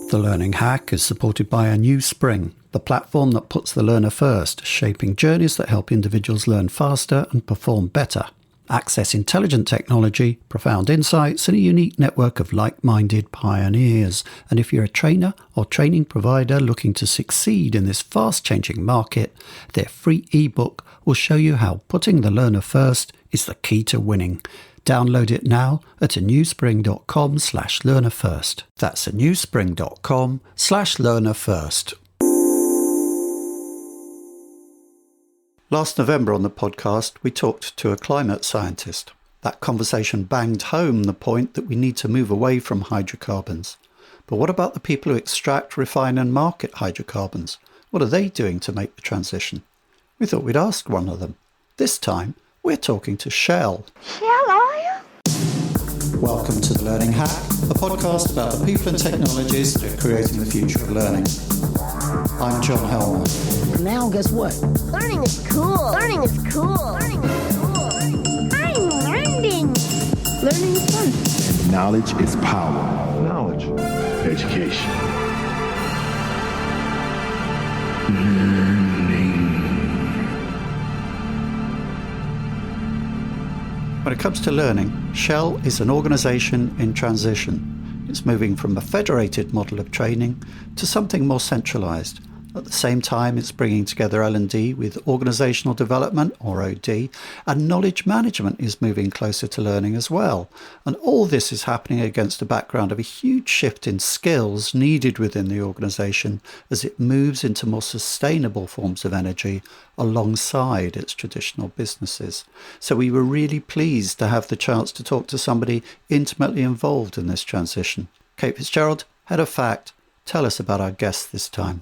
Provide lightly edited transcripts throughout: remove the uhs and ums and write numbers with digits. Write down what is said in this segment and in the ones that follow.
The Learning Hack is supported by a new Spring, the platform that puts the learner first, shaping journeys that help individuals learn faster and perform better. Access intelligent technology, profound insights, and a unique network of like-minded pioneers. And if you're a trainer or training provider looking to succeed in this fast-changing market, their free ebook will show you how putting the learner first is the key to winning. Download it now at anewspring.com/learnerfirst. That's anewspring.com/learnerfirst. Last November on the podcast, we talked to a climate scientist. That conversation banged home the point that we need to move away from hydrocarbons. But what about the people who extract, refine and market hydrocarbons? What are they doing to make the transition? We thought we'd ask one of them. This time, we're talking to Shell. Shell, are you? Welcome to The Learning Hack, a podcast about the people and technologies that are creating the future of learning. I'm John Helmer. And now guess what? Learning is cool. Learning is cool. Learning is cool. I'm learning. Learning is fun. And knowledge is power. Knowledge. Education. When it comes to learning, Shell is an organisation in transition. It's moving from a federated model of training to something more centralised. At the same time, it's bringing together L&D with organisational development, or OD, and knowledge management is moving closer to learning as well. And all this is happening against a background of a huge shift in skills needed within the organisation as it moves into more sustainable forms of energy alongside its traditional businesses. So we were really pleased to have the chance to talk to somebody intimately involved in this transition. Kate Fitzgerald, Head of FACT, tell us about our guest this time.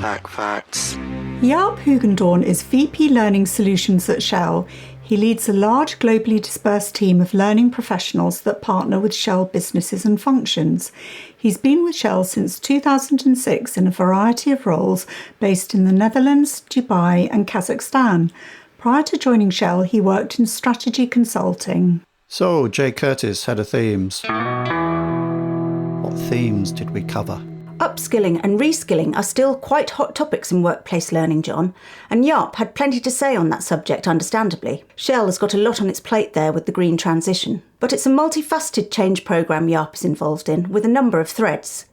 Facts. Jaap Hoogendoorn is VP Learning Solutions at Shell. He leads a large globally dispersed team of learning professionals that partner with Shell businesses and functions. He's been with Shell since 2006 in a variety of roles based in the Netherlands, Dubai and Kazakhstan. Prior to joining Shell, he worked in strategy consulting. So, Jay Curtis, Head of Themes. What themes did we cover? Upskilling and reskilling are still quite hot topics in workplace learning, John, and Jaap had plenty to say on that subject, understandably. Shell has got a lot on its plate there with the green transition. But it's a multifaceted change programme Jaap is involved in, with a number of threads.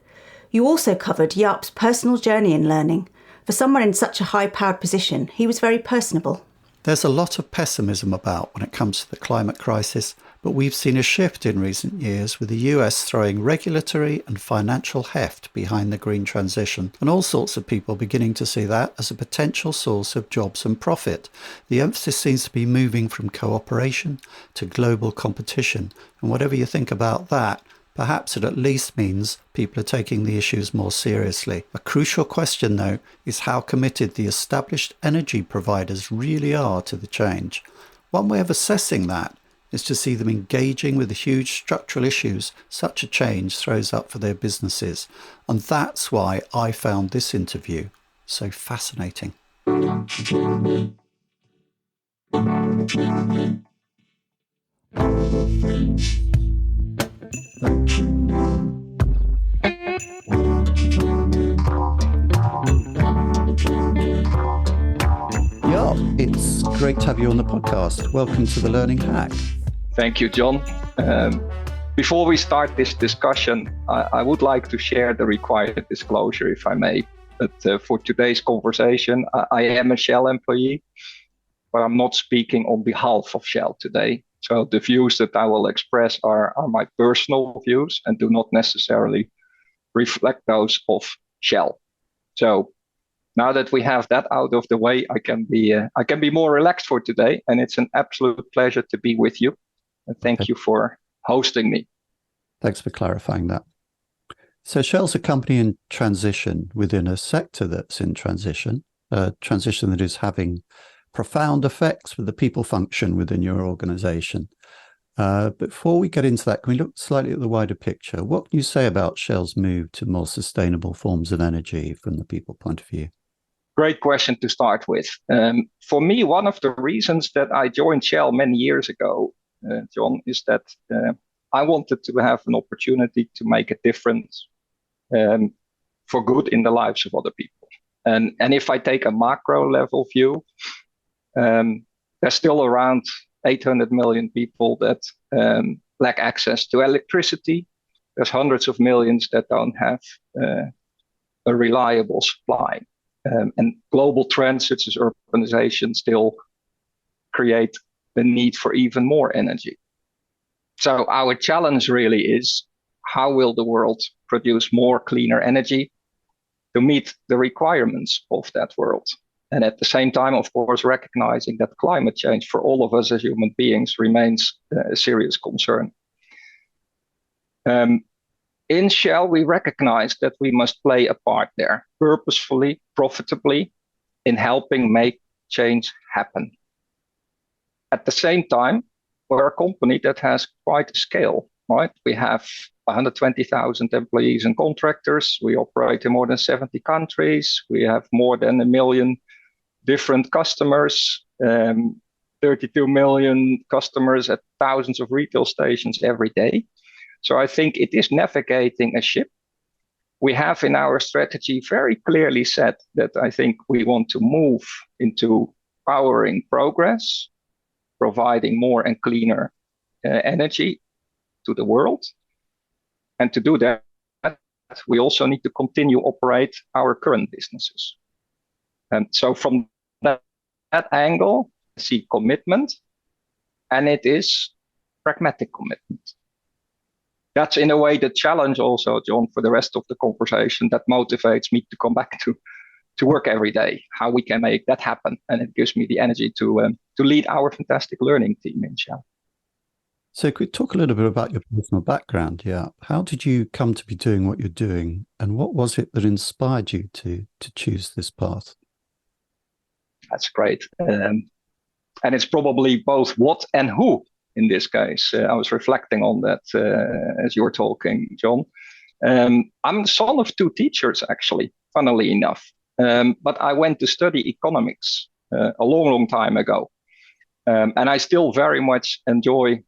You also covered Jaap's personal journey in learning. For someone in such a high-powered position, he was very personable. There's a lot of pessimism about when it comes to the climate crisis, but we've seen a shift in recent years with the US throwing regulatory and financial heft behind the green transition, and all sorts of people beginning to see that as a potential source of jobs and profit. The emphasis seems to be moving from cooperation to global competition, and whatever you think about that, perhaps it at least means people are taking the issues more seriously. A crucial question, though, is how committed the established energy providers really are to the change. One way of assessing that is to see them engaging with the huge structural issues such a change throws up for their businesses. And that's why I found this interview so fascinating. Yeah, it's great to have you on the podcast. Welcome to The Learning Hack. Thank you, John. Before we start this discussion, I would like to share the required disclosure, if I may. That for today's conversation, I am a Shell employee, but I'm not speaking on behalf of Shell today. So the views that I will express are my personal views and do not necessarily reflect those of Shell. So now that we have that out of the way, I can be more relaxed for today, and it's an absolute pleasure to be with you. And thank you for hosting me. Thanks for clarifying that. So Shell's a company in transition within a sector that's in transition, a transition that is having profound effects with the people function within your organization. Before we get into that, can we look slightly at the wider picture? What can you say about Shell's move to more sustainable forms of energy from the people point of view? Great question to start with. For me, one of the reasons that I joined Shell many years ago, John, is that I wanted to have an opportunity to make a difference for good in the lives of other people. And if I take a macro level view, there's still around 800 million people that lack access to electricity. There's hundreds of millions that don't have a reliable supply. And global trends such as urbanization still create the need for even more energy. So our challenge really is, how will the world produce more cleaner energy to meet the requirements of that world? And at the same time, of course, recognizing that climate change for all of us as human beings remains a serious concern. In Shell, we recognize that we must play a part there, purposefully, profitably, in helping make change happen. At the same time, we're a company that has quite a scale, right? We have 120,000 employees and contractors. We operate in more than 70 countries. We have more than 1 million different customers, 32 million customers at thousands of retail stations every day. So I think it is navigating a ship. We have in our strategy very clearly said that I think we want to move into powering progress, providing more and cleaner energy to the world. And to do that, we also need to continue operate our current businesses. And so from that angle, I see commitment, and it is pragmatic commitment. That's in a way the challenge also, John, for the rest of the conversation that motivates me to come back to work every day, how we can make that happen. And it gives me the energy to lead our fantastic learning team in Shell. So could we talk a little bit about your personal background? Yeah. How did you come to be doing what you're doing? And what was it that inspired you to choose this path? That's great. And it's probably both what and who in this case. I was reflecting on that as you were talking, John. I'm the son of two teachers, actually, funnily enough. But I went to study economics a long time ago. And I still very much enjoy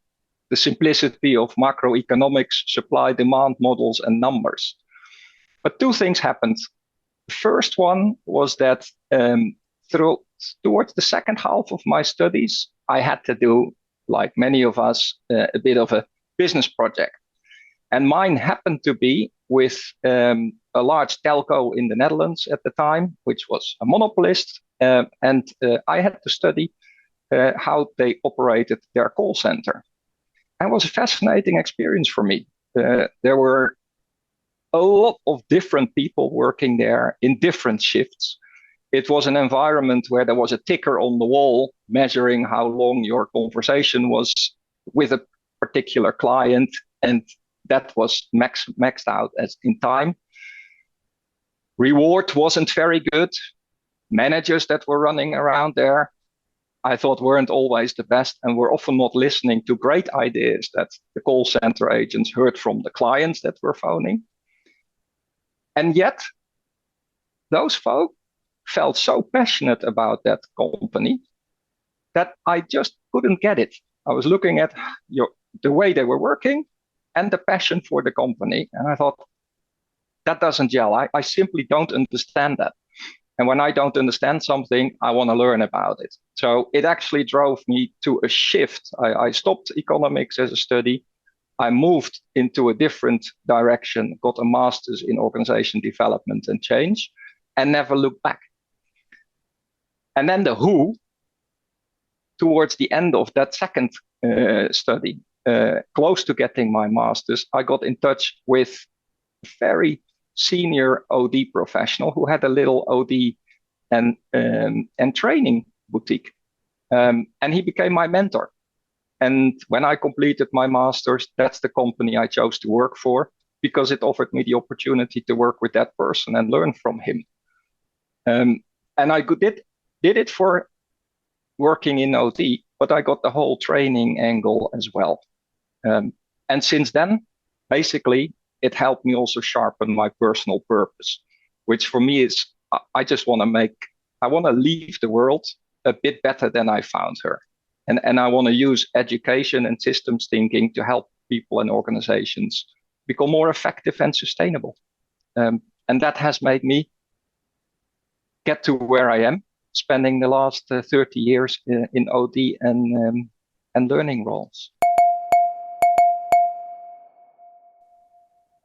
the simplicity of macroeconomics, supply, demand models, and numbers. But two things happened. The first one was that towards the second half of my studies, I had to do, like many of us, a bit of a business project. And mine happened to be with a large telco in the Netherlands at the time, which was a monopolist. And I had to study how they operated their call center. And it was a fascinating experience for me. There were a lot of different people working there in different shifts. It was an environment where there was a ticker on the wall measuring how long your conversation was with a particular client, and that was maxed out as in time. Reward wasn't very good. Managers that were running around there, I thought, weren't always the best, and were often not listening to great ideas that the call center agents heard from the clients that were phoning. And yet, those folk felt so passionate about that company that I just couldn't get it. I was looking at the way they were working and the passion for the company, and I thought, that doesn't gel. I simply don't understand that. And when I don't understand something, I want to learn about it. So it actually drove me to a shift. I stopped economics as a study. I moved into a different direction, got a master's in organization development and change, and never looked back. And then the who, towards the end of that second study, close to getting my master's, I got in touch with a very senior OD professional who had a little OD and training boutique. And he became my mentor. And when I completed my master's, that's the company I chose to work for, because it offered me the opportunity to work with that person and learn from him. And I did it for working in OD, but I got the whole training angle as well. And since then, basically, it helped me also sharpen my personal purpose, which for me is, I want to leave the world a bit better than I found her. And I want to use education and systems thinking to help people and organizations become more effective and sustainable. And that has made me get to where I am, spending the last 30 years in OD and learning roles.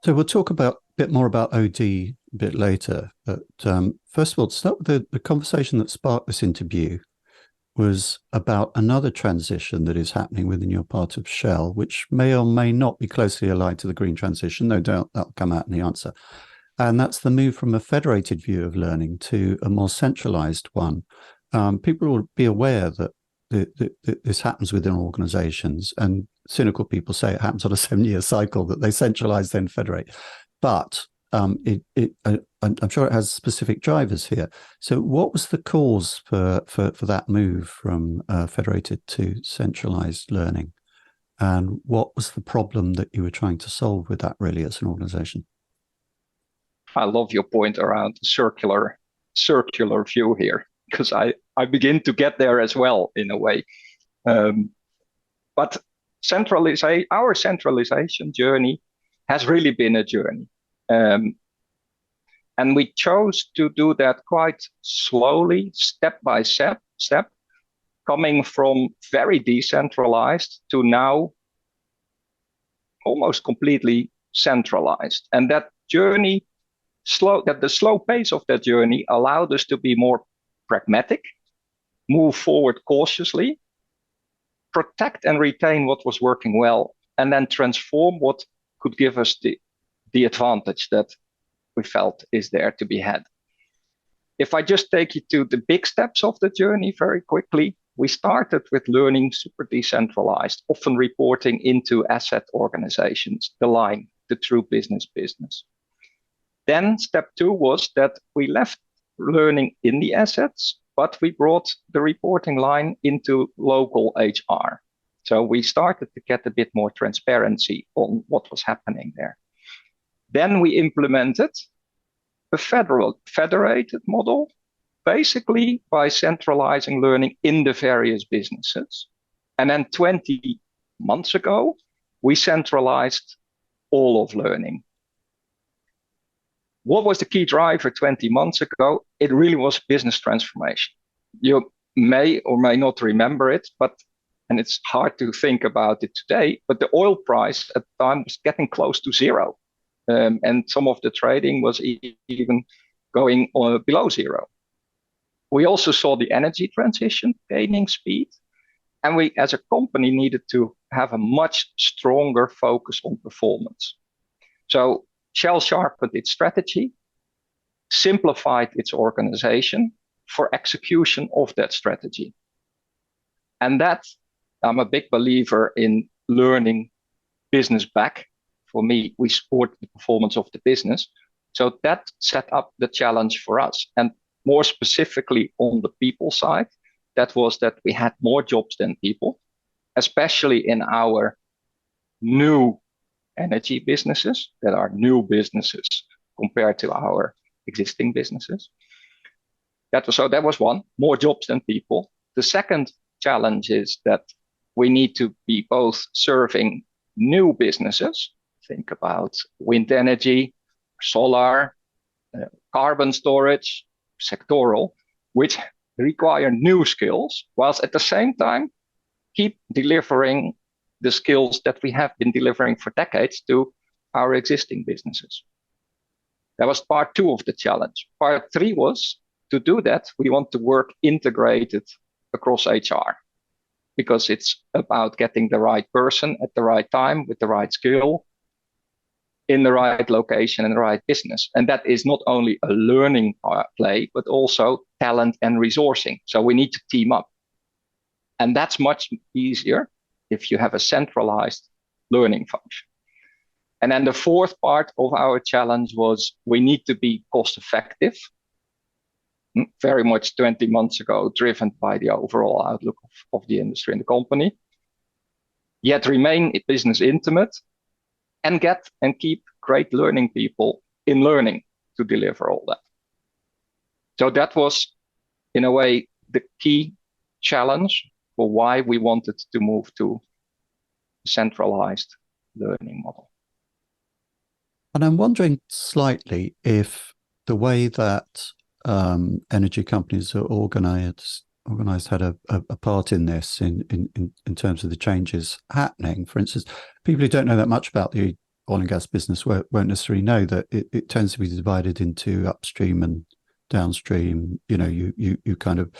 So we'll talk a bit more about OD a bit later. But first of all, to start with the conversation that sparked this interview was about another transition that is happening within your part of Shell, which may or may not be closely aligned to the green transition. No doubt that'll come out in the answer. And that's the move from a federated view of learning to a more centralized one. People will be aware that this happens within organizations, and cynical people say it happens on a 7-year cycle, that they centralize, then federate. But I'm sure it has specific drivers here. So what was the cause for that move from federated to centralized learning? And what was the problem that you were trying to solve with that, really, as an organization? I love your point around the circular view here, because I begin to get there as well, in a way. But our centralization journey has really been a journey. And we chose to do that quite slowly, step by step, coming from very decentralized to now almost completely centralized. And that journey, the slow pace of that journey allowed us to be more pragmatic, move forward cautiously, protect and retain what was working well, and then transform what could give us the advantage that we felt is there to be had. If I just take you to the big steps of the journey very quickly, we started with learning super decentralized, often reporting into asset organizations, the true business. Then step 2 was that we left learning in the assets, but we brought the reporting line into local HR. So we started to get a bit more transparency on what was happening there. Then we implemented a federated model, basically by centralizing learning in the various businesses. And then 20 months ago, we centralized all of learning. What was the key driver 20 months ago? It really was business transformation. You may or may not remember it, and it's hard to think about it today, but the oil price at the time was getting close to zero. And some of the trading was even going below zero. We also saw the energy transition gaining speed, and we as a company needed to have a much stronger focus on performance. So Shell sharpened its strategy, simplified its organization for execution of that strategy. And that, I'm a big believer in learning business back. For me, we support the performance of the business. So that set up the challenge for us. And more specifically on the people side, that was that we had more jobs than people, especially in our new energy businesses that are new businesses compared to our existing businesses. That was one, more jobs than people. The second challenge is that we need to be both serving new businesses, think about wind energy, solar, carbon storage, sectoral, which require new skills, whilst at the same time keep delivering the skills that we have been delivering for decades to our existing businesses. That was part 2 of the challenge. Part 3 was, to do that, we want to work integrated across HR, because it's about getting the right person at the right time with the right skill in the right location and the right business. And that is not only a learning play, but also talent and resourcing. So we need to team up. And that's much easier if you have a centralized learning function. And then the fourth part of our challenge was we need to be cost effective, very much 20 months ago, driven by the overall outlook of the industry and the company, yet remain business intimate and get and keep great learning people in learning to deliver all that. So that was, in a way, the key challenge for why we wanted to move to a centralized learning model. And I'm wondering slightly if the way that energy companies are organized had a part in this in terms of the changes happening. For instance, people who don't know that much about the oil and gas business won't necessarily know that it tends to be divided into upstream and downstream. You know, you kind of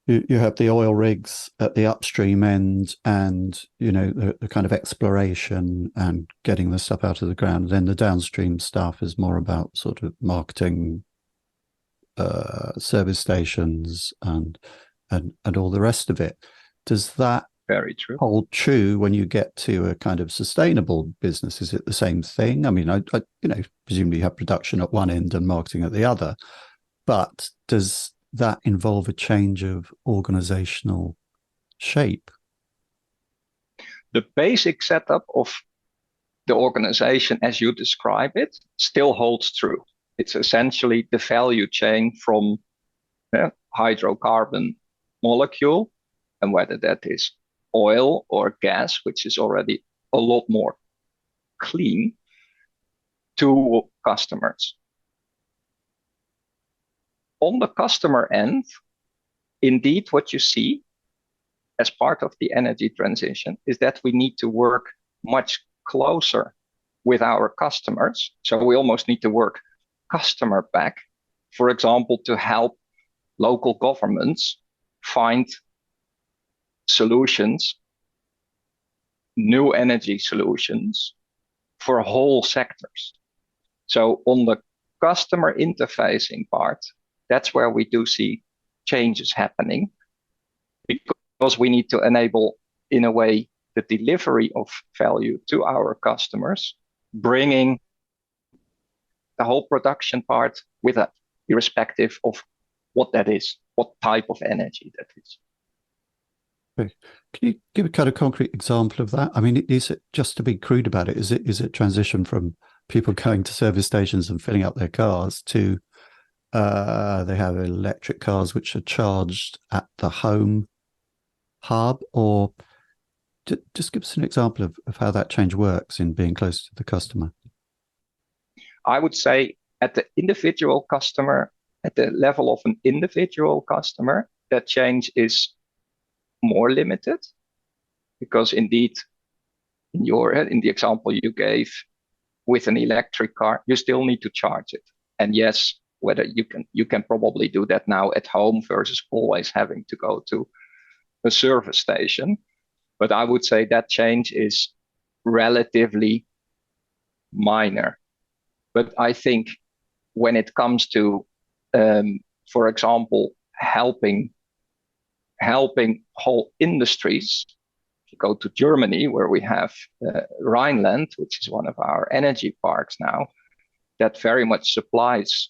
you have the oil rigs at the upstream end, and you know the kind of exploration and getting the stuff out of the ground. Then the downstream stuff is more about sort of marketing, service stations, and all the rest of it. Does that Very true. hold true when you get to a kind of sustainable business? Is it the same thing? I mean, I you know, presumably you have production at one end and marketing at the other, but does that involve a change of organizational shape? The basic setup of the organization, as you describe it, still holds true. It's essentially the value chain from hydrocarbon molecule, and whether that is oil or gas, which is already a lot more clean, to customers. On the customer end, indeed, what you see as part of the energy transition is that we need to work much closer with our customers. So we almost need to work customer back, for example, to help local governments find solutions, new energy solutions for whole sectors. So on the customer interfacing part, that's where we do see changes happening, because we need to enable, in a way, the delivery of value to our customers, bringing the whole production part with it, irrespective of what that is, what type of energy that is. Okay. Can you give a kind of concrete example of that? I mean, is it, just to be crude about it, is it transition from people going to service stations and filling up their cars to they have electric cars which are charged at the home hub? Or just give us an example of how that change works in being close to the customer. I would say at the individual customer, at the level of an individual customer, that change is more limited, because indeed, in the example you gave with an electric car, you still need to charge it. And yes, whether you can probably do that now at home versus always having to go to a service station. But I would say that change is relatively minor. But I think when it comes to, for example, helping whole industries, if you go to Germany, where we have Rhineland, which is one of our energy parks now, that very much supplies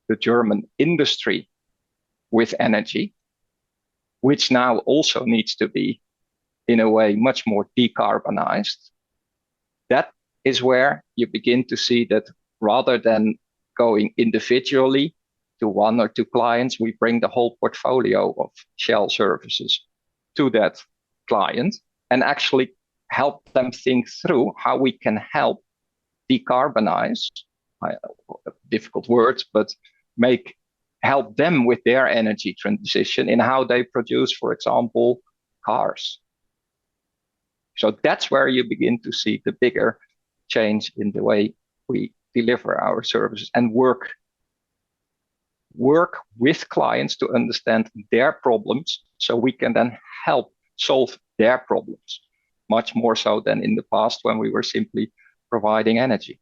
the German industry with energy, which now also needs to be, in a way, much more decarbonized. That is where you begin to see that rather than going individually to one or two clients, we bring the whole portfolio of Shell services to that client and actually help them think through how we can help decarbonize, difficult words, but help them with their energy transition in how they produce, for example, cars. So that's where you begin to see the bigger change in the way we deliver our services and work with clients to understand their problems, so we can then help solve their problems, much more so than in the past when we were simply providing energy.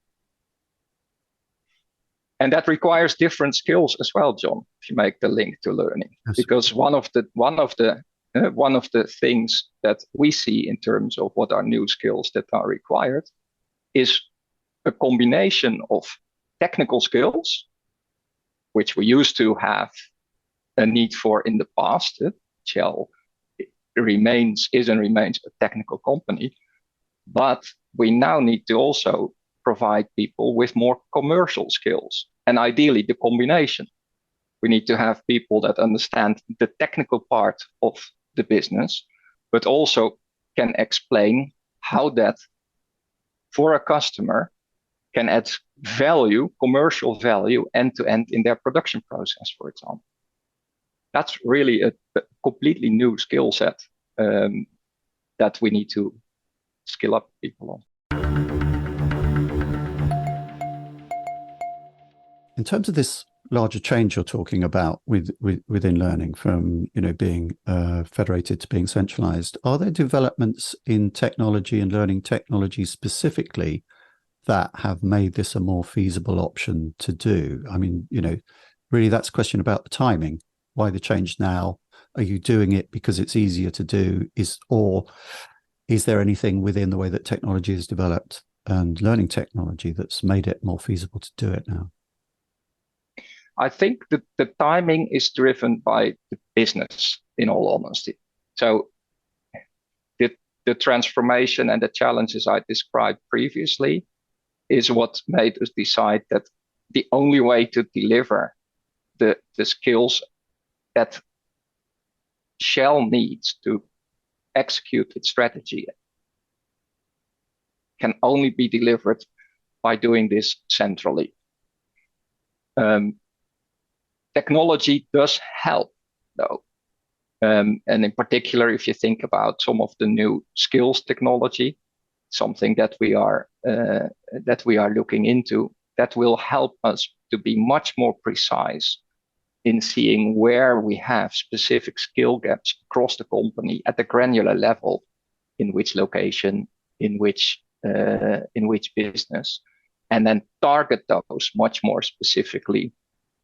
And that requires different skills as well, John, if you make the link to learning. Yes. Because one of the things that we see in terms of what are new skills that are required is a combination of technical skills, which we used to have a need for in the past. Shell is and remains a technical company, but we now need to also provide people with more commercial skills, and ideally the combination. We need to have people that understand the technical part of the business, but also can explain how that, for a customer, can add value, commercial value, end to end in their production process, for example. That's really a completely new skill set that we need to skill up people on. In terms of this larger change you're talking about within learning, from being federated to being centralized, are there developments in technology and learning technology specifically that have made this a more feasible option to do? I mean, really that's a question about the timing. Why the change now? Are you doing it because it's easier to do? Or is there anything within the way that technology is developed and learning technology that's made it more feasible to do it now? I think that the timing is driven by the business, in all honesty. So the transformation and the challenges I described previously is what made us decide that the only way to deliver the skills that Shell needs to execute its strategy can only be delivered by doing this centrally. Technology does help, though. And in particular, if you think about some of the new skills technology, something that we are looking into, that will help us to be much more precise in seeing where we have specific skill gaps across the company at the granular level, in which location, in which business, and then target those much more specifically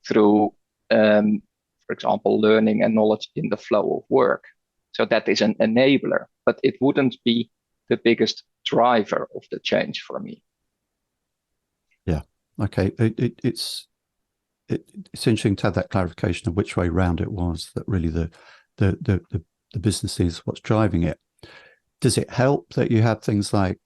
through, for example, learning and knowledge in the flow of work. So that is an enabler, but it wouldn't be the biggest driver of the change for me. Yeah. Okay. It's interesting to have that clarification of which way round it was, that really the business is what's driving it. Does it help that you have things like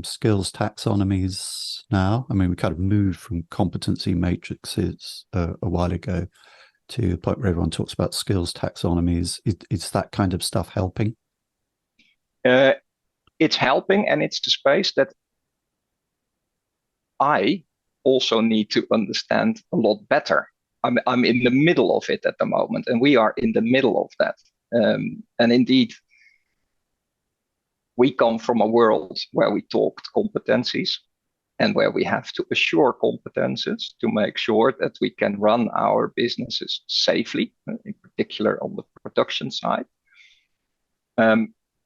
skills taxonomies now? I mean, we kind of moved from competency matrices a while ago to the point where everyone talks about skills taxonomies. Is that kind of stuff helping? It's helping, and it's the space that I also need to understand a lot better. I'm in the middle of it at the moment, and we are in the middle of that. And indeed, we come from a world where we talked competencies and where we have to assure competences to make sure that we can run our businesses safely, in particular on the production side.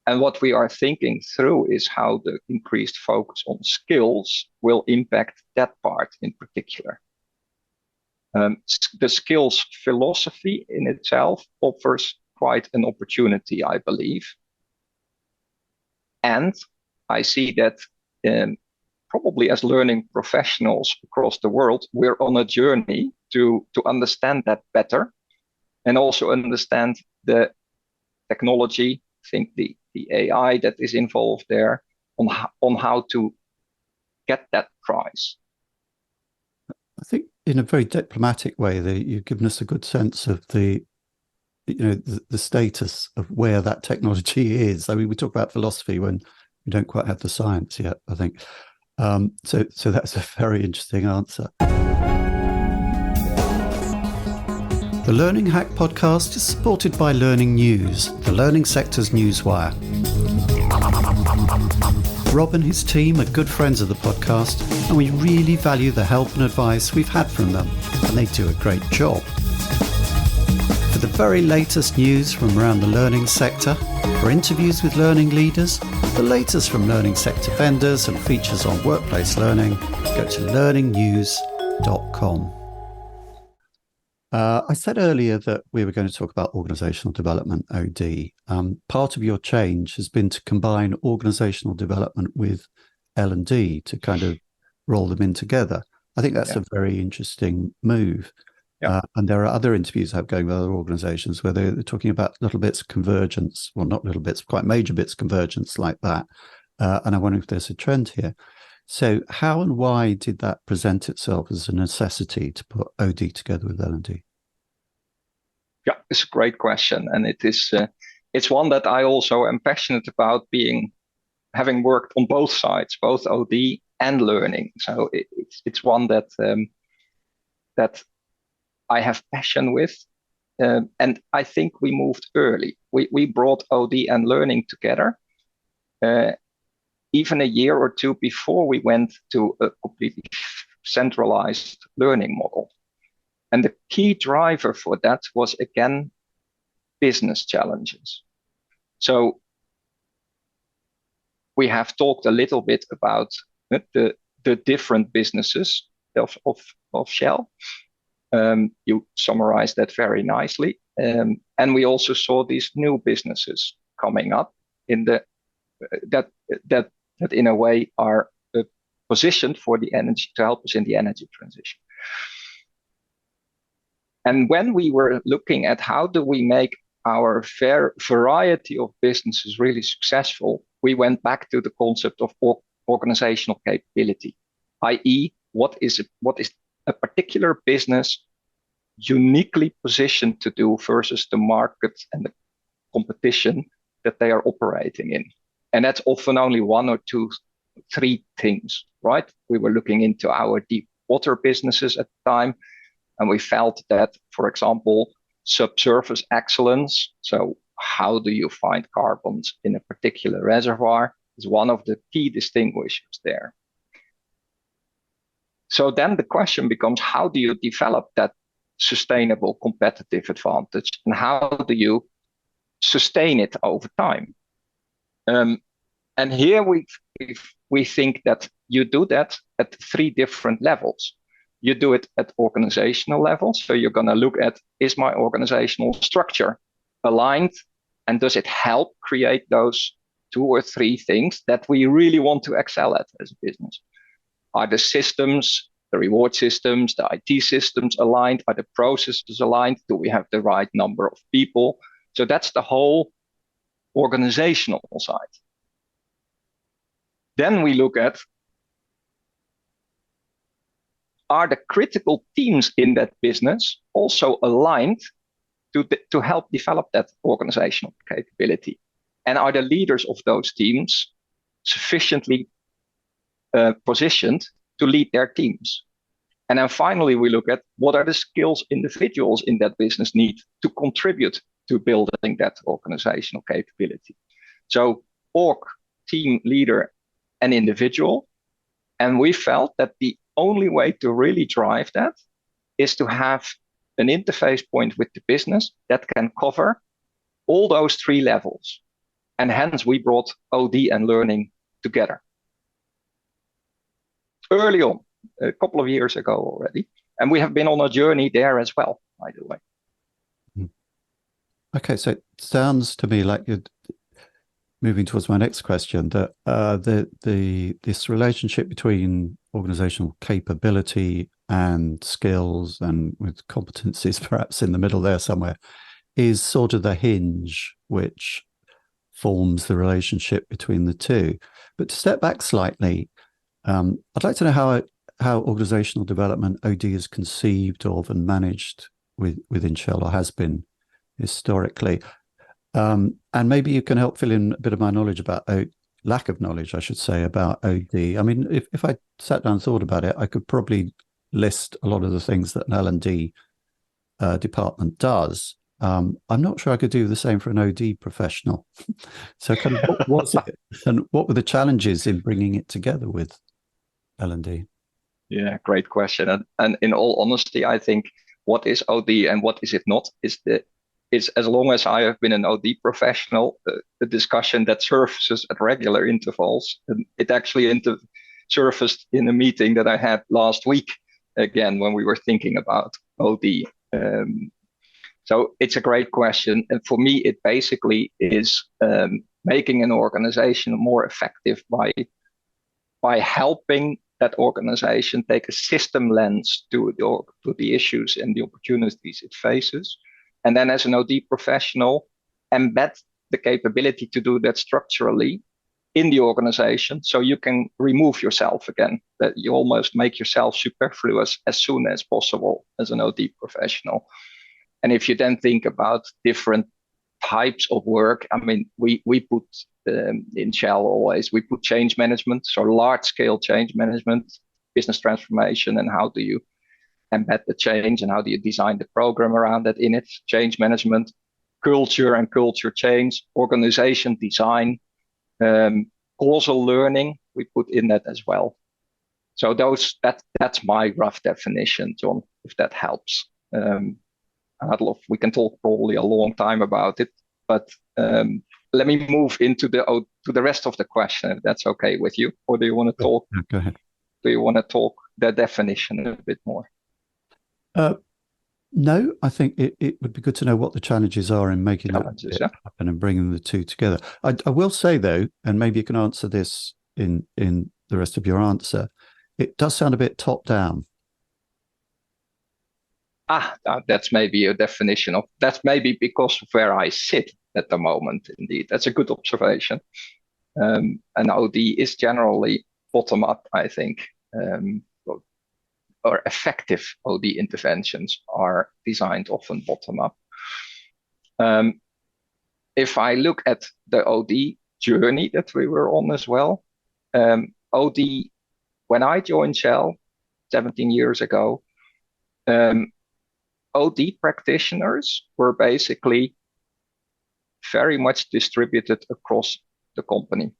And what we are thinking through is how the increased focus on skills will impact that part in particular. The skills philosophy in itself offers quite an opportunity, I believe. And I see that probably as learning professionals across the world, we're on a journey to understand that better, and also understand the technology, I think the AI that is involved there, on how to get that prize. I think in a very diplomatic way that you've given us a good sense of the status of where that technology is. I mean, we talk about philosophy when we don't quite have the science yet, I think. So that's a very interesting answer. The Learning Hack podcast is supported by Learning News, the learning sector's newswire. Rob and his team are good friends of the podcast, and we really value the help and advice we've had from them, and they do a great job. For the very latest news from around the learning sector, for interviews with learning leaders, the latest from learning sector vendors, and features on workplace learning, go to learningnews.com. I said earlier that we were going to talk about organisational development, OD. Part of your change has been to combine organisational development with L&D to kind of roll them in together. I think that's a very interesting move. Yeah. And there are other interviews I have going with other organisations where they're talking about little bits of convergence, well, not little bits, quite major bits of convergence like that. And I wonder if there's a trend here. So how and why did that present itself as a necessity to put OD together with L&D? Yeah, it's a great question. And it's one that I also am passionate about, having worked on both sides, both OD and learning. So it's one that I have passion with. And I think we moved early. We brought OD and learning together, even a year or two before we went to a completely centralized learning model. And the key driver for that was, again, business challenges. So we have talked a little bit about the different businesses of Shell. You summarized that very nicely. And we also saw these new businesses coming up in that in a way are positioned for the energy, to help us in the energy transition. And when we were looking at how do we make our variety of businesses really successful, we went back to the concept of organizational capability, i.e., what is a particular business uniquely positioned to do versus the market and the competition that they are operating in. And that's often only one or two, three things, right? We were looking into our deep water businesses at the time, and we felt that, for example, subsurface excellence, so how do you find carbons in a particular reservoir, is one of the key distinguishers there. So then the question becomes, how do you develop that sustainable competitive advantage, and how do you sustain it over time? And here we think that you do that at three different levels. You do it at organizational level. So you're going to look at, is my organizational structure aligned? And does it help create those two or three things that we really want to excel at as a business? Are the systems, the reward systems, the IT systems aligned? Are the processes aligned? Do we have the right number of people? So that's the whole organizational side. Then we look at, are the critical teams in that business also aligned to help develop that organizational capability? And are the leaders of those teams sufficiently positioned to lead their teams? And then finally, we look at what are the skills individuals in that business need to contribute to building that organizational capability. So org, team, leader, and individual. And we felt that the only way to really drive that is to have an interface point with the business that can cover all those three levels. And hence we brought OD and learning together. Early on, a couple of years ago already. And we have been on a journey there as well, by the way. Okay, so it sounds to me like you're moving towards my next question, that this relationship between organizational capability and skills, and with competencies perhaps in the middle there somewhere, is sort of the hinge which forms the relationship between the two. But to step back slightly, I'd like to know how organizational development OD is conceived of and managed within Shell, or has been historically. And maybe you can help fill in a bit of my knowledge about lack of knowledge, I should say, about OD. I mean, if I sat down and thought about it, I could probably list a lot of the things that an L&D department does. I'm not sure I could do the same for an OD professional. So kind of what was it, and what were the challenges in bringing it together with L&D? Yeah, great question. And in all honesty, I think what is OD and what is it not is as long as I have been an OD professional, the discussion that surfaces at regular intervals. And it actually surfaced in a meeting that I had last week, again, when we were thinking about OD. So it's a great question. And for me, it basically is making an organization more effective by helping that organization take a system lens to the issues and the opportunities it faces. And then as an OD professional, embed the capability to do that structurally in the organization, so you can remove yourself again, that you almost make yourself superfluous as soon as possible as an OD professional. And if you then think about different types of work. I mean, we put in Shell always, we put change management, so large scale change management, business transformation, and how do you embed the change and how do you design the program around that in it, change management, culture and culture change, organization design, causal learning, we put in that as well. So that's my rough definition, John, if that helps. We can talk probably a long time about it, but let me move into the rest of the question, if that's okay with you. Or do you want to talk? Go ahead. Do you want to talk the definition a bit more? No, I think it would be good to know what the challenges are in making that happen and bringing the two together. I will say, though, and maybe you can answer this in the rest of your answer, it does sound a bit top-down. That's maybe a definition of, that's maybe because of where I sit at the moment, indeed. That's a good observation. And OD is generally bottom-up, I think. Or effective OD interventions are designed often bottom-up. If I look at the OD journey that we were on as well, OD, when I joined Shell 17 years ago, OD practitioners were basically very much distributed across the company.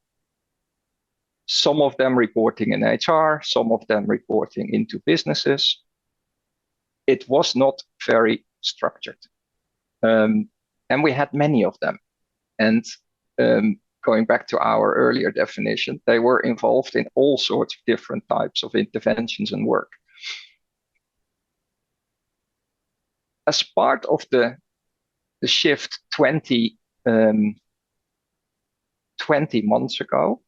Some of them reporting in HR, some of them reporting into businesses. It was not very structured. And we had many of them. And going back to our earlier definition, they were involved in all sorts of different types of interventions and work. As part of the shift 20 months ago,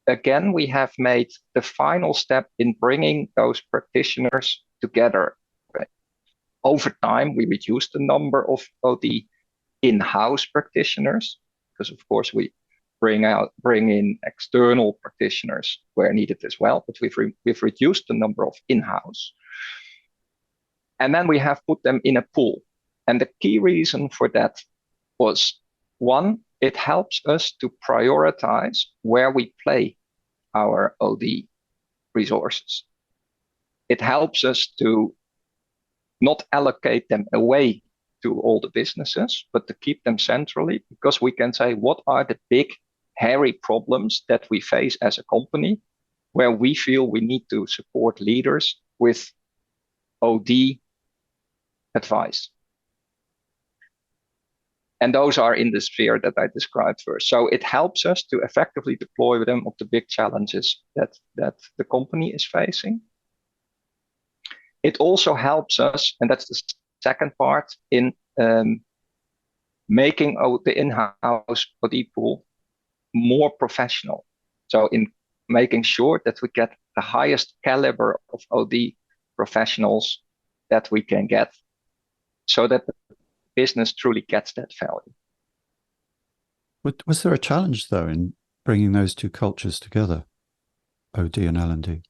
again, we have made the final step in bringing those practitioners together. Right? Over time, we reduced the number of OD in-house practitioners, because of course we bring in external practitioners where needed as well, but we've reduced the number of in-house. And then we have put them in a pool. And the key reason for that was, one, it helps us to prioritize where we play our OD resources. It helps us to not allocate them away to all the businesses, but to keep them centrally, because we can say, what are the big, hairy problems that we face as a company where we feel we need to support leaders with OD advice? And those are in the sphere that I described first. So it helps us to effectively deploy them of the big challenges that the company is facing. It also helps us, and that's the second part, in making the in-house OD pool more professional. So in making sure that we get the highest caliber of OD professionals that we can get, so that the business truly gets that value. Was there a challenge, though, in bringing those two cultures together, OD and L&D?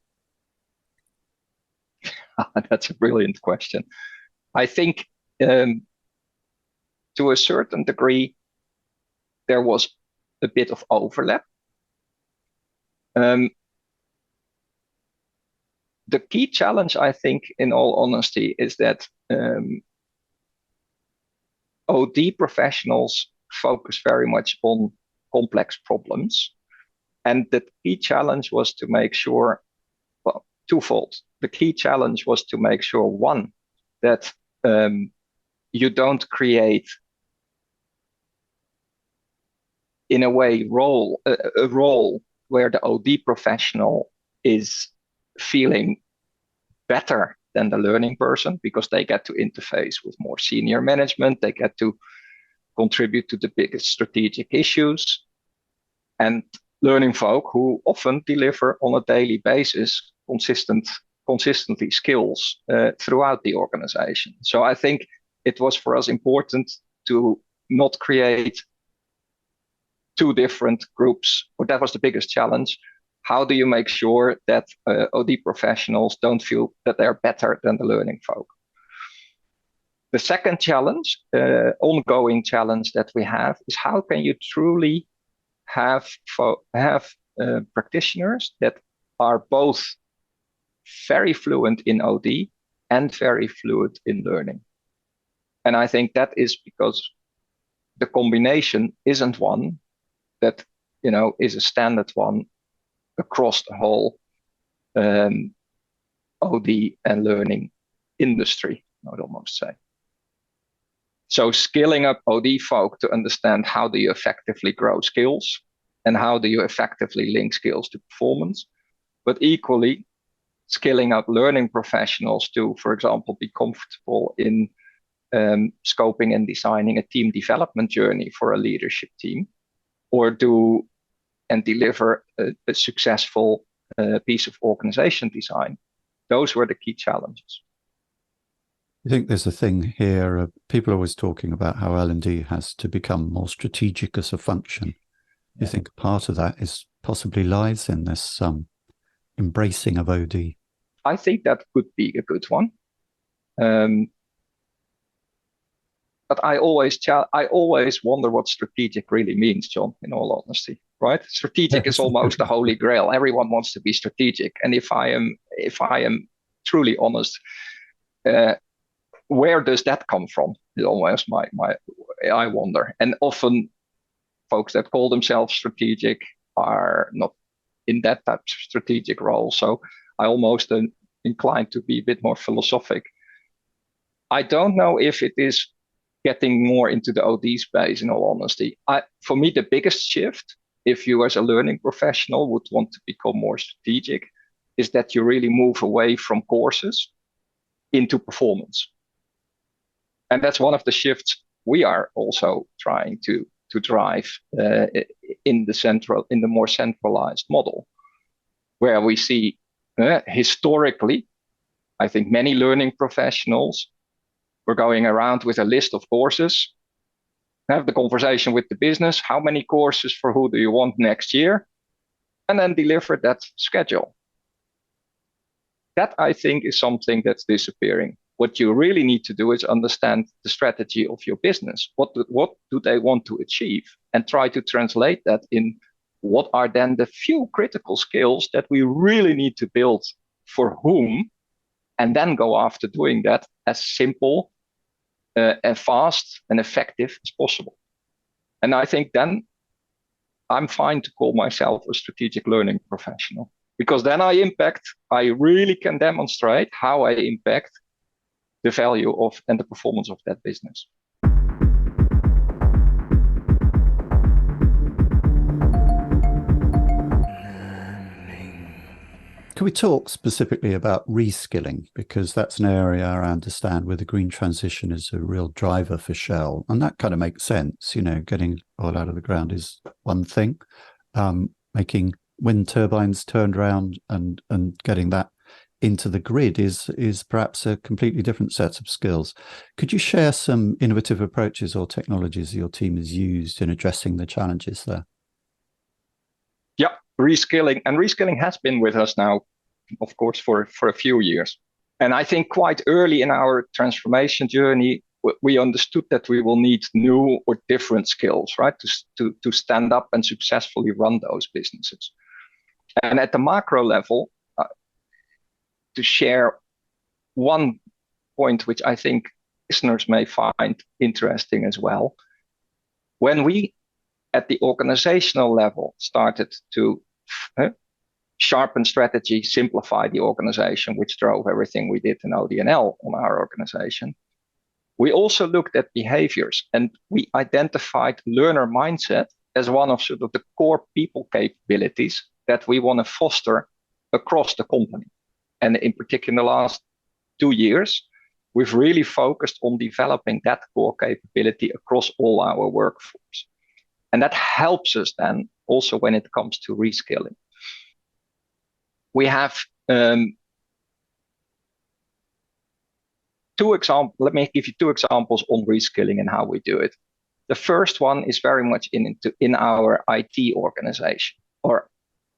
That's a brilliant question. I think to a certain degree, there was a bit of overlap. The key challenge, I think, in all honesty, is that OD professionals focus very much on complex problems. And the key challenge was to make sure, well, twofold. The key challenge was to make sure, one, that you don't create, in a way, a role where the OD professional is feeling better than the learning person, because they get to interface with more senior management, they get to contribute to the biggest strategic issues, and learning folk who often deliver on a daily basis consistently skills throughout the organization. So I think it was for us important to not create two different groups, or that was the biggest challenge. How do you make sure that OD professionals don't feel that they're better than the learning folk? The second challenge, ongoing challenge that we have, is how can you truly have practitioners that are both very fluent in OD and very fluent in learning. And I think that is because the combination isn't one that, is a standard one across the whole OD and learning industry, I would almost say. So skilling up OD folk to understand how do you effectively grow skills and how do you effectively link skills to performance, but equally skilling up learning professionals to, for example, be comfortable in scoping and designing a team development journey for a leadership team, or do and deliver a successful piece of organization design. Those were the key challenges. I think there's a thing here. People are always talking about how L&D has to become more strategic as a function. You think part of that is possibly lies in this embracing of OD? I think that could be a good one. But I always wonder what strategic really means, John, in all honesty, right? Strategic is almost the holy grail. Everyone wants to be strategic. And if I am truly honest, where does that come from? Is almost I wonder. And often folks that call themselves strategic are not in that type of strategic role. So I almost inclined to be a bit more philosophic. I don't know if it is getting more into the OD space, in all honesty. For me, the biggest shift, if you as a learning professional would want to become more strategic, is that you really move away from courses into performance. And that's one of the shifts we are also trying to drive in the more centralized model, where we see historically, I think many learning professionals were going around with a list of courses, have the conversation with the business, how many courses for who do you want next year, and then deliver that schedule. That, I think, is something that's disappearing. What you really need to do is understand the strategy of your business. What do they want to achieve? And try to translate that in what are then the few critical skills that we really need to build for whom, and then go after doing that as simple and fast and effective as possible. And I think then I'm fine to call myself a strategic learning professional, because then I really can demonstrate how I impact the value of and the performance of that business. Can we talk specifically about reskilling? Because that's an area I understand where the green transition is a real driver for Shell. And that kind of makes sense. Getting oil out of the ground is one thing. Making wind turbines turned around and getting that into the grid is perhaps a completely different set of skills. Could you share some innovative approaches or technologies your team has used in addressing the challenges there? Yeah, reskilling. And reskilling has been with us now, of course, for a few years. And I think quite early in our transformation journey, we understood that we will need new or different skills, right, to stand up and successfully run those businesses. And at the macro level, to share one point which I think listeners may find interesting as well. When we, at the organizational level, started to sharpen strategy, simplify the organization, which drove everything we did in OD and L on our organization, we also looked at behaviors, and we identified learner mindset as one of sort of the core people capabilities that we want to foster across the company. And in particular, in the last 2 years, we've really focused on developing that core capability across all our workforce. And that helps us then also when it comes to reskilling. We have two examples. Let me give you two examples on reskilling and how we do it. The first one is very much in our IT organization, or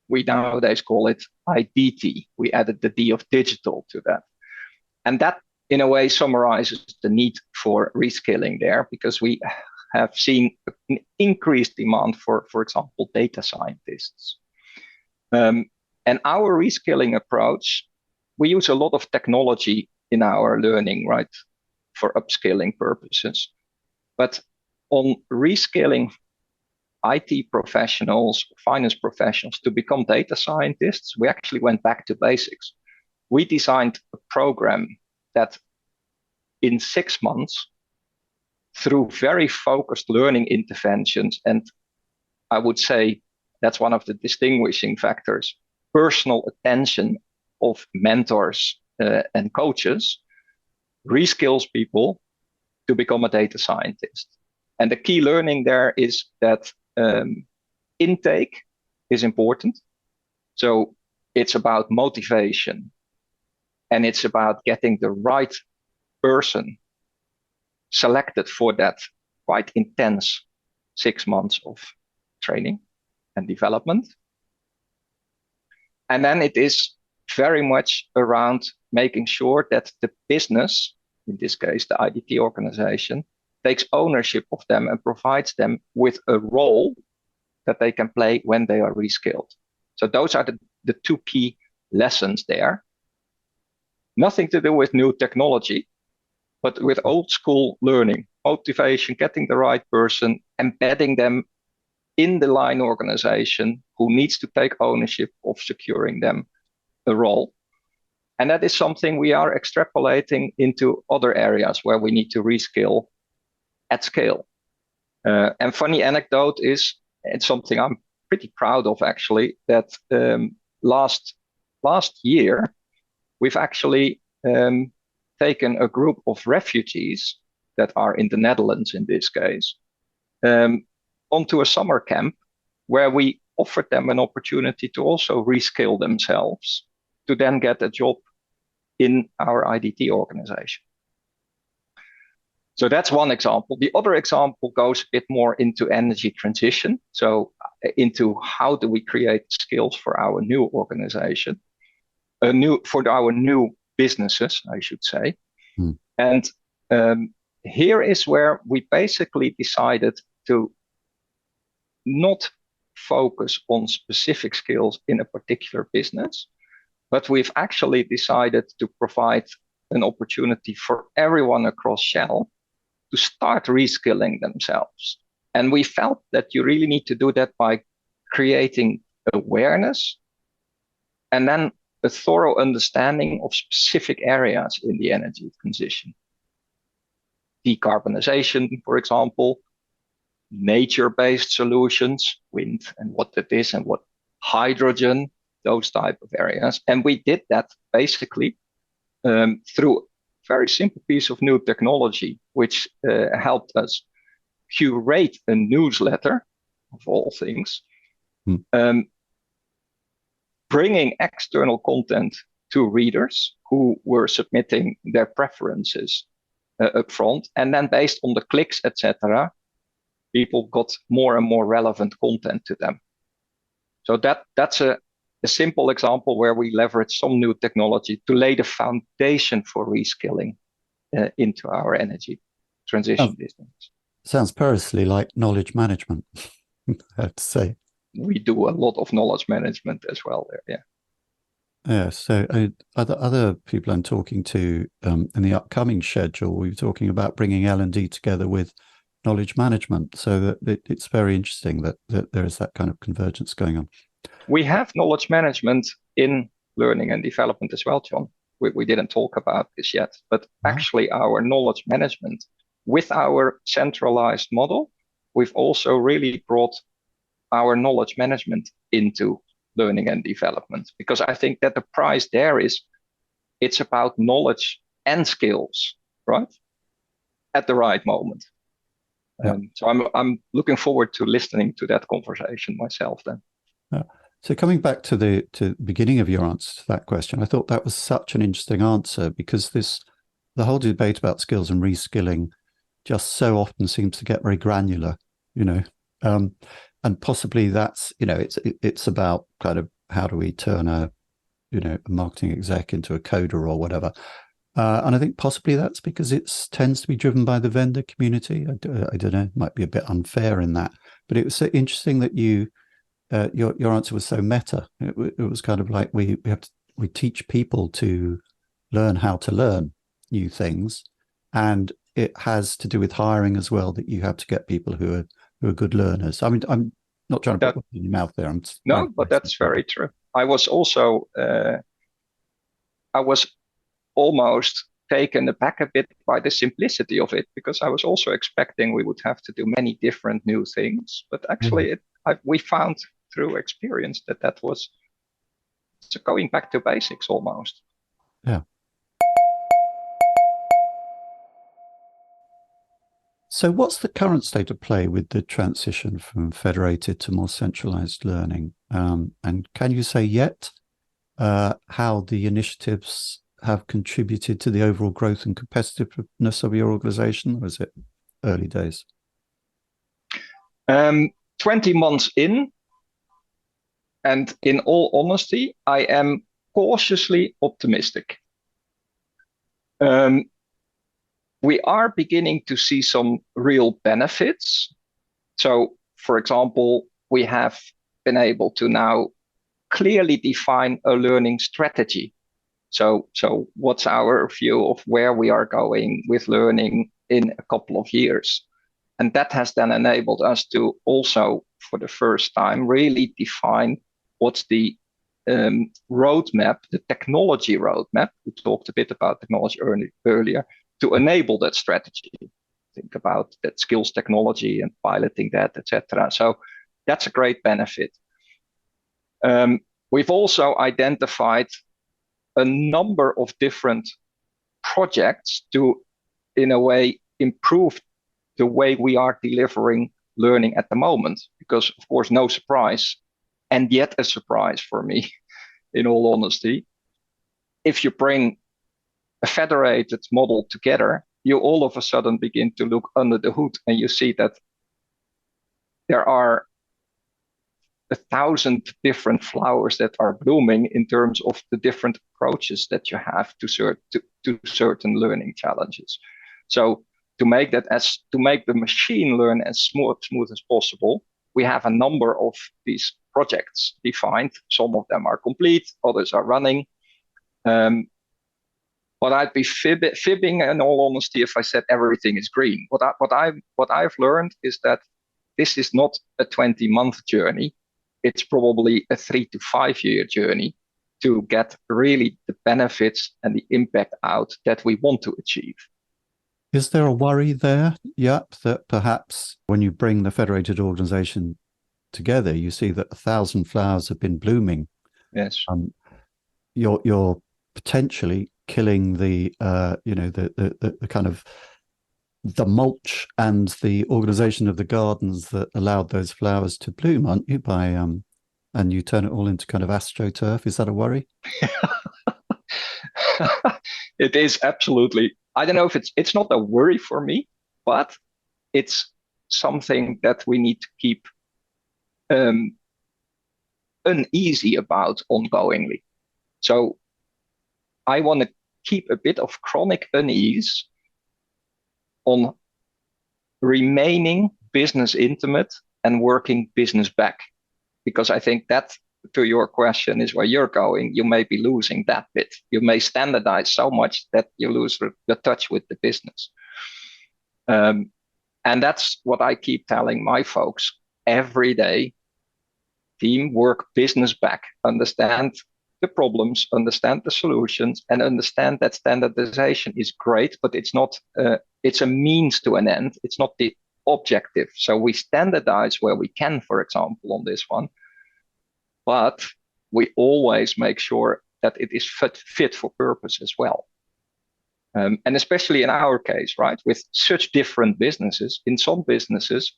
we nowadays call it IDT. We added the D of digital to that. And that in a way summarizes the need for reskilling there, because we have seen an increased demand for example, data scientists. And our reskilling approach, we use a lot of technology in our learning, right, for upskilling purposes. But on reskilling IT professionals, finance professionals to become data scientists, we actually went back to basics. We designed a program that in 6 months, through very focused learning interventions, and I would say that's one of the distinguishing factors, personal attention of mentors and coaches, reskills people to become a data scientist. And the key learning there is that intake is important. So it's about motivation, and it's about getting the right person selected for that quite intense 6 months of training and development. And then it is very much around making sure that the business, in this case, the IDT organization, takes ownership of them and provides them with a role that they can play when they are reskilled. So those are the two key lessons there. Nothing to do with new technology, but with old school learning, motivation, getting the right person, embedding them in the line organization who needs to take ownership of securing them a role. And that is something we are extrapolating into other areas where we need to reskill at scale. And funny anecdote is, it's something I'm pretty proud of actually, that last year, we've actually taken a group of refugees that are in the Netherlands in this case, onto a summer camp where we offered them an opportunity to also reskill themselves to then get a job in our IDT organization. So that's one example. The other example goes a bit more into energy transition. So into how do we create skills for our new organization, for our new businesses, I should say. And here is where we basically decided to not focus on specific skills in a particular business, but we've actually decided to provide an opportunity for everyone across Shell to start reskilling themselves. And we felt that you really need to do that by creating awareness and then a thorough understanding of specific areas in the energy transition. Decarbonization, for example, nature-based solutions, wind and what it is and what hydrogen, those type of areas. And we did that basically through a very simple piece of new technology, which helped us curate a newsletter, of all things, bringing external content to readers who were submitting their preferences up front. And then based on the clicks, etc., people got more and more relevant content to them. So that's a simple example where we leverage some new technology to lay the foundation for reskilling into our energy transition business. Sounds perilously like knowledge management, I have to say. We do a lot of knowledge management as well there, yeah. Yeah, so other people I'm talking to in the upcoming schedule, we were talking about bringing L&D together with knowledge management. So that it's very interesting that there is that kind of convergence going on. We have knowledge management in learning and development as well, John. We didn't talk about this yet, but actually our knowledge management with our centralized model, we've also really brought our knowledge management into learning and development, because I think that the prize there is it's about knowledge and skills, right? At the right moment. Yeah. So I'm looking forward to listening to that conversation myself then. Yeah. So coming back to the beginning of your answer to that question, I thought that was such an interesting answer, because the whole debate about skills and reskilling just so often seems to get very granular, and possibly that's, it's about kind of how do we turn a marketing exec into a coder or whatever. And I think possibly that's because it tends to be driven by the vendor community. I don't know, it might be a bit unfair in that. But it was so interesting that your answer was so meta. It was kind of like we teach people to learn how to learn new things, and it has to do with hiring as well. That you have to get people who are good learners. I mean, I'm not trying to put words in your mouth there. No, but that's very true. I was also I was almost taken aback a bit by the simplicity of it, because I was also expecting we would have to do many different new things. But actually, we found through experience that was going back to basics almost. Yeah. So what's the current state of play with the transition from federated to more centralized learning? And can you say yet how the initiatives have contributed to the overall growth and competitiveness of your organization, or is it early days? 20 months in, and in all honesty, I am cautiously optimistic. We are beginning to see some real benefits. So, for example, we have been able to now clearly define a learning strategy. So what's our view of where we are going with learning in a couple of years? And that has then enabled us to also, for the first time, really define what's the roadmap, the technology roadmap. We talked a bit about technology earlier, to enable that strategy. Think about that skills technology and piloting that, etc. So that's a great benefit. We've also identified a number of different projects to, in a way, improve the way we are delivering learning at the moment. Because, of course, no surprise, and yet a surprise for me, in all honesty. If you bring a federated model together, you all of a sudden begin to look under the hood, and you see that there are 1,000 different flowers that are blooming in terms of the different approaches that you have to certain learning challenges. So to make the machine learn as smooth as possible, we have a number of these projects defined. Some of them are complete, others are running. But I'd be fibbing in all honesty if I said everything is green. What I've learned is that this is not a 20-month journey. It's probably a 3 to 5 year journey to get really the benefits and the impact out that we want to achieve. Is there a worry there, Jaap, that perhaps when you bring the federated organization together, you see that 1,000 flowers have been blooming? Yes. You're potentially killing the kind of the mulch and the organization of the gardens that allowed those flowers to bloom, aren't you? And you turn it all into kind of astroturf. Is that a worry? It is absolutely. I don't know if it's not a worry for me, but it's something that we need to keep uneasy about ongoingly. So I want to keep a bit of chronic unease on remaining business intimate and working business back. Because I think that, to your question, is where you're going. You may be losing that bit. You may standardize so much that you lose the touch with the business. And that's what I keep telling my folks every day. Team, work business back. Understand the problems, understand the solutions, and understand that standardization is great, but it's not. It's a means to an end. It's not the objective. So we standardize where we can, for example, on this one, but we always make sure that it is fit for purpose as well. And especially in our case, right, with such different businesses, in some businesses,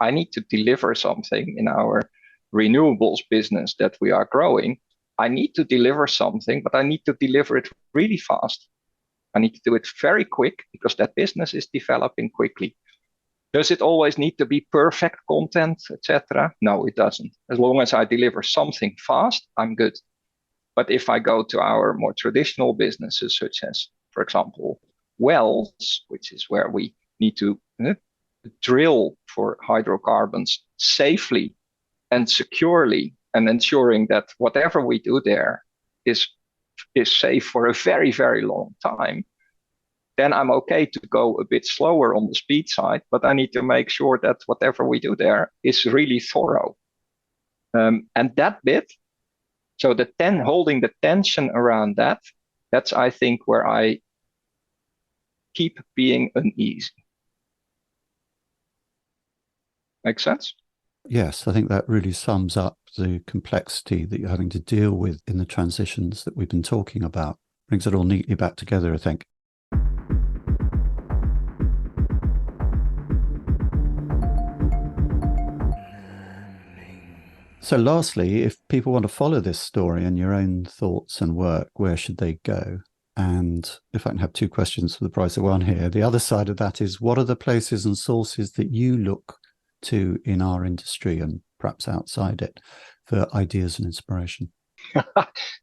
I need to deliver something in our renewables business that we are growing. I need to deliver something, but I need to deliver it really fast. I need to do it very quick because that business is developing quickly. Does it always need to be perfect content, etc.? No, it doesn't. As long as I deliver something fast, I'm good. But if I go to our more traditional businesses, such as for example, wells, which is where we need to drill for hydrocarbons safely and securely, and ensuring that whatever we do there is safe for a very, very long time, then I'm okay to go a bit slower on the speed side, but I need to make sure that whatever we do there is really thorough. And that bit, so holding the tension around that's, I think, where I keep being uneasy. Make sense? Yes, I think that really sums up the complexity that you're having to deal with in the transitions that we've been talking about. Brings it all neatly back together, I think. So lastly, if people want to follow this story and your own thoughts and work, where should they go? And if I can have two questions for the price of one here, the other side of that is, what are the places and sources that you look to in our industry and perhaps outside it for ideas and inspiration?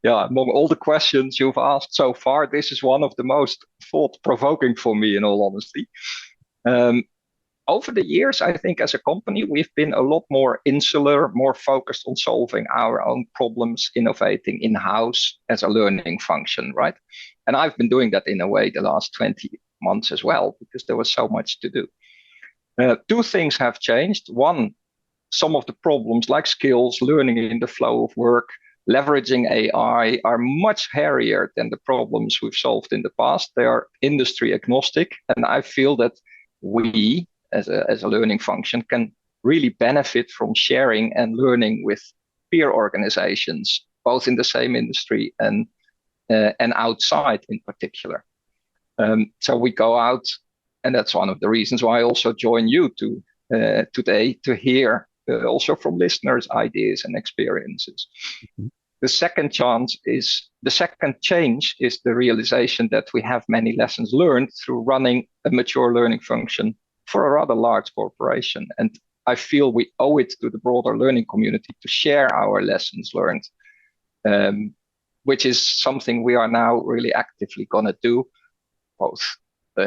Yeah, among all the questions you've asked so far, this is one of the most thought-provoking for me, in all honesty. Over the years, I think as a company, we've been a lot more insular, more focused on solving our own problems, innovating in-house as a learning function, right? And I've been doing that in a way the last 20 months as well, because there was so much to do. Two things have changed. One, some of the problems like skills, learning in the flow of work, leveraging AI are much hairier than the problems we've solved in the past. They are industry agnostic. And I feel that we, as a learning function, can really benefit from sharing and learning with peer organizations, both in the same industry and outside in particular. So we go out, and that's one of the reasons why I also join you today to hear also from listeners' ideas and experiences. Mm-hmm. The second change is the realization that we have many lessons learned through running a mature learning function for a rather large corporation. And I feel we owe it to the broader learning community to share our lessons learned, which is something we are now really actively going to do, both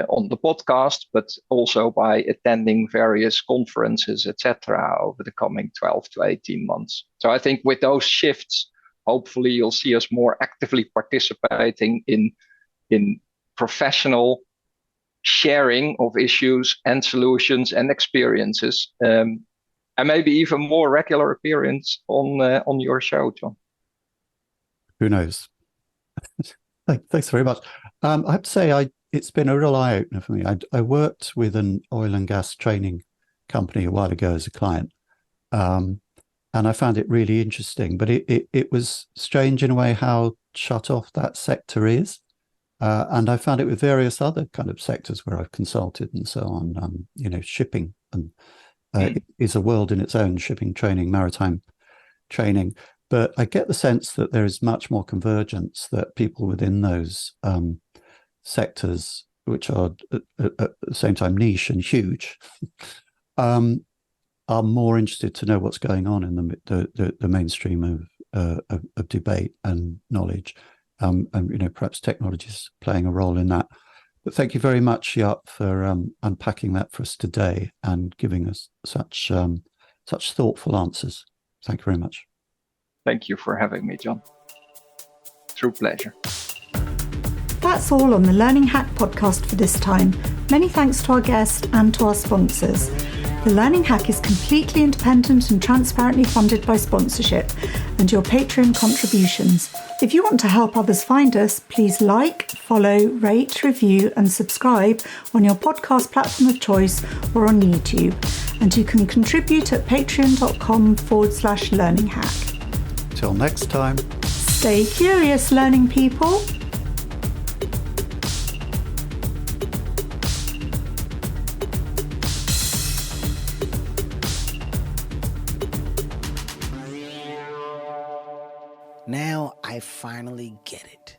on the podcast, but also by attending various conferences, etc., over the coming 12 to 18 months. So I think with those shifts, hopefully you'll see us more actively participating in professional sharing of issues and solutions and experiences, and maybe even more regular appearance on your show, John. Who knows? Thanks very much. I have to say, it's been a real eye-opener for me. I worked with an oil and gas training company a while ago as a client, and I found it really interesting. But it was strange in a way how shut off that sector is. And I found it with various other kind of sectors where I've consulted and so on. Shipping and is a world in its own, shipping training, maritime training. But I get the sense that there is much more convergence, that people within those sectors, which are at the same time niche and huge, are more interested to know what's going on in the mainstream of debate and knowledge. And perhaps technology is playing a role in that. But thank you very much, Jaap, for unpacking that for us today and giving us such thoughtful answers. Thank you very much. Thank you for having me, John. True pleasure. That's all on the Learning Hack podcast for this time. Many thanks to our guest and to our sponsors. The Learning Hack is completely independent and transparently funded by sponsorship and your Patreon contributions. If you want to help others find us, please like, follow, rate, review and subscribe on your podcast platform of choice or on YouTube. And you can contribute at patreon.com/learninghack. Till next time. Stay curious, learning people. Now I finally get it.